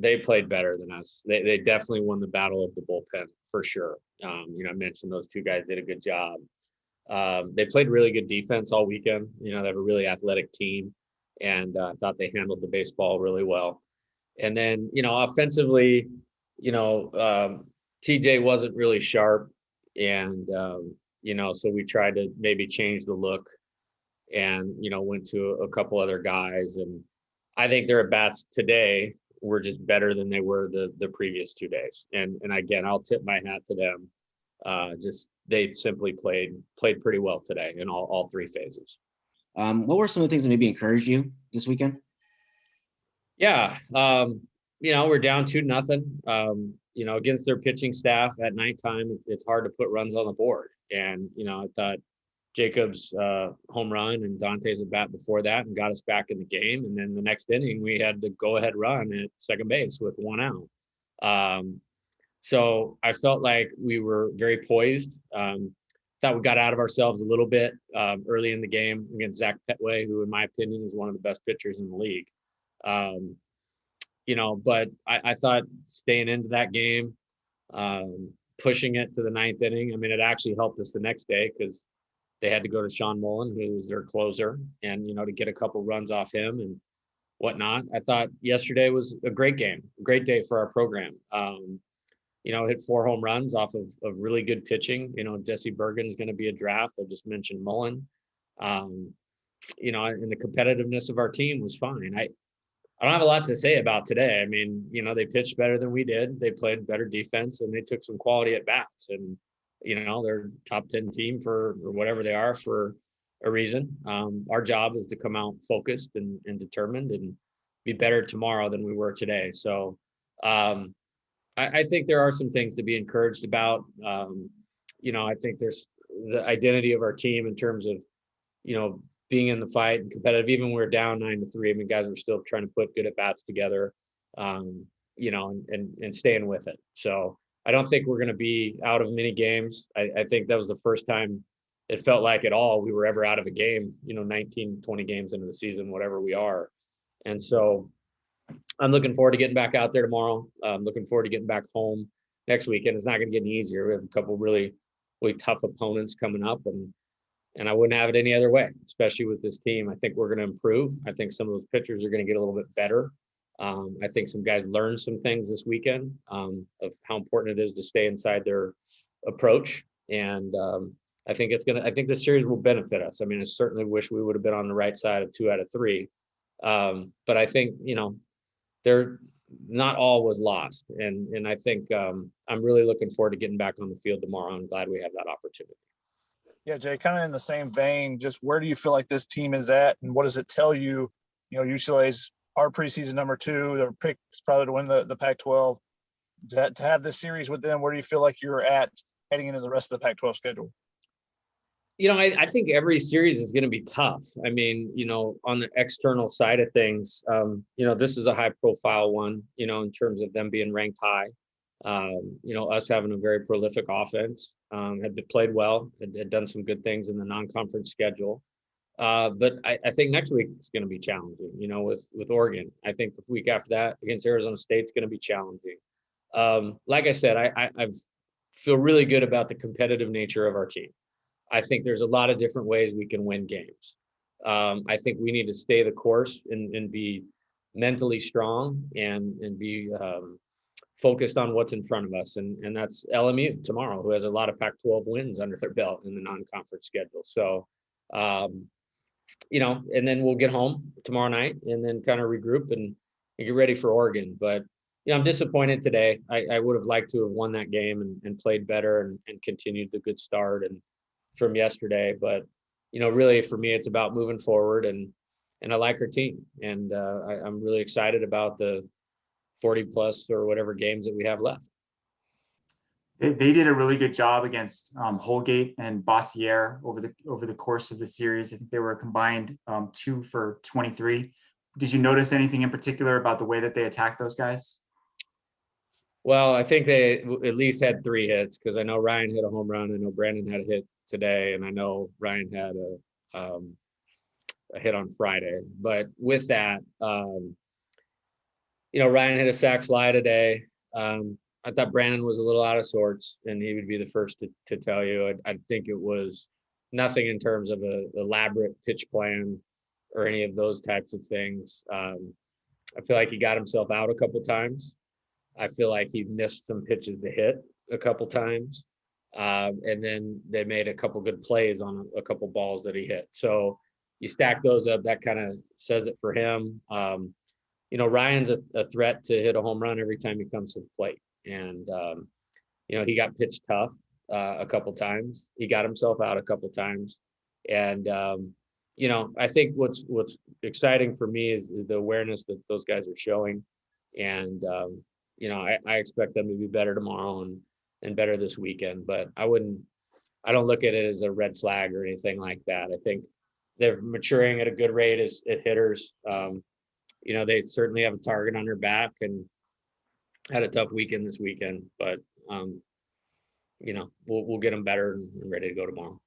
they played better than us. They definitely won the battle of the bullpen for sure. I mentioned those two guys did a good job. They played really good defense all weekend. They have a really athletic team, and I thought they handled the baseball really well. And then, offensively, TJ wasn't really sharp, and so we tried to maybe change the look, and went to a couple other guys, and I think their at bats today were just better than they were the previous 2 days. And again, I'll tip my hat to them. Just they simply played pretty well today in all three phases. What were some of the things that maybe encouraged you this weekend? Yeah, we're down 2-0. Against their pitching staff at nighttime, it's hard to put runs on the board. And I thought Jacob's home run and Dante's at bat before that and got us back in the game. And then the next inning, we had the go-ahead run at second base with 1 out. So I felt like we were very poised. Thought we got out of ourselves a little bit early in the game against Zach Petway, who in my opinion is one of the best pitchers in the league. But I thought staying into that game, pushing it to the 9th inning, it actually helped us the next day because they had to go to Sean Mullen, who was their closer, and, to get a couple runs off him and whatnot. I thought yesterday was a great game, a great day for our program. Hit 4 home runs off of really good pitching. Jesse Bergen is going to be a draft. I just mentioned Mullen. And the competitiveness of our team was fine. I don't have a lot to say about today. They pitched better than we did. They played better defense, and they took some quality at bats. And they're top 10 team or whatever they are for a reason. Our job is to come out focused and determined and be better tomorrow than we were today. So I think there are some things to be encouraged about. I think there's the identity of our team in terms of, being in the fight and competitive. Even when we're down 9-3, guys are still trying to put good at bats together, and staying with it. So I don't think we're going to be out of many games. I think that was the first time it felt like at all we were ever out of a game, 19, 20 games into the season, whatever we are. And so I'm looking forward to getting back out there tomorrow. I'm looking forward to getting back home next weekend. It's not going to get any easier. We have a couple really, really tough opponents coming up, and I wouldn't have it any other way, especially with this team. I think we're going to improve. I think some of those pitchers are going to get a little bit better. I think some guys learned some things this weekend of how important it is to stay inside their approach. And I think this series will benefit us. I certainly wish we would have been on the right side of 2 out of 3. But I think, they're not all was lost. And I think I'm really looking forward to getting back on the field tomorrow. I'm glad we have that opportunity. Yeah, Jay, kind of in the same vein, just where do you feel like this team is at, and what does it tell you? UCLA's our preseason number 2. Their pick is probably to win the Pac-12. To have this series with them, where do you feel like you're at heading into the rest of the Pac-12 schedule? I think every series is going to be tough. On the external side of things, this is a high-profile one, in terms of them being ranked high. Us having a very prolific offense, had played well, had done some good things in the non-conference schedule. But I think next week is going to be challenging, with Oregon. I think the week after that against Arizona State is going to be challenging. Like I said, I feel really good about the competitive nature of our team. I think there's a lot of different ways we can win games. I think we need to stay the course and be mentally strong and be focused on what's in front of us. And that's LMU tomorrow, who has a lot of Pac-12 wins under their belt in the non-conference schedule. So, and then we'll get home tomorrow night and then kind of regroup and get ready for Oregon. But, I'm disappointed today. I would have liked to have won that game and played better and continued the good start and from yesterday. But, really for me, it's about moving forward and I like our team. And I'm really excited about the 40 plus or whatever games that we have left. They did a really good job against Holgate and Bossier over the course of the series. I think they were combined 2 for 23. Did you notice anything in particular about the way that they attacked those guys? Well, I think they at least had 3 hits, because I know Ryan hit a home run. I know Brandon had a hit today, and I know Ryan had a hit on Friday. But with that, Ryan hit a sac fly today. I thought Brandon was a little out of sorts, and he would be the first to tell you. I think it was nothing in terms of a elaborate pitch plan or any of those types of things. I feel like he got himself out a couple times. I feel like he missed some pitches to hit a couple times. And then they made a couple good plays on a couple balls that he hit. So you stack those up, that kind of says it for him. Ryan's a threat to hit a home run every time he comes to the plate. And, he got pitched tough a couple times. He got himself out a couple times. And, I think what's exciting for me is the awareness that those guys are showing. And, I expect them to be better tomorrow and better this weekend. But I don't look at it as a red flag or anything like that. I think they're maturing at a good rate as hitters. They certainly have a target on their back and had a tough weekend this weekend, but we'll get them better and ready to go tomorrow.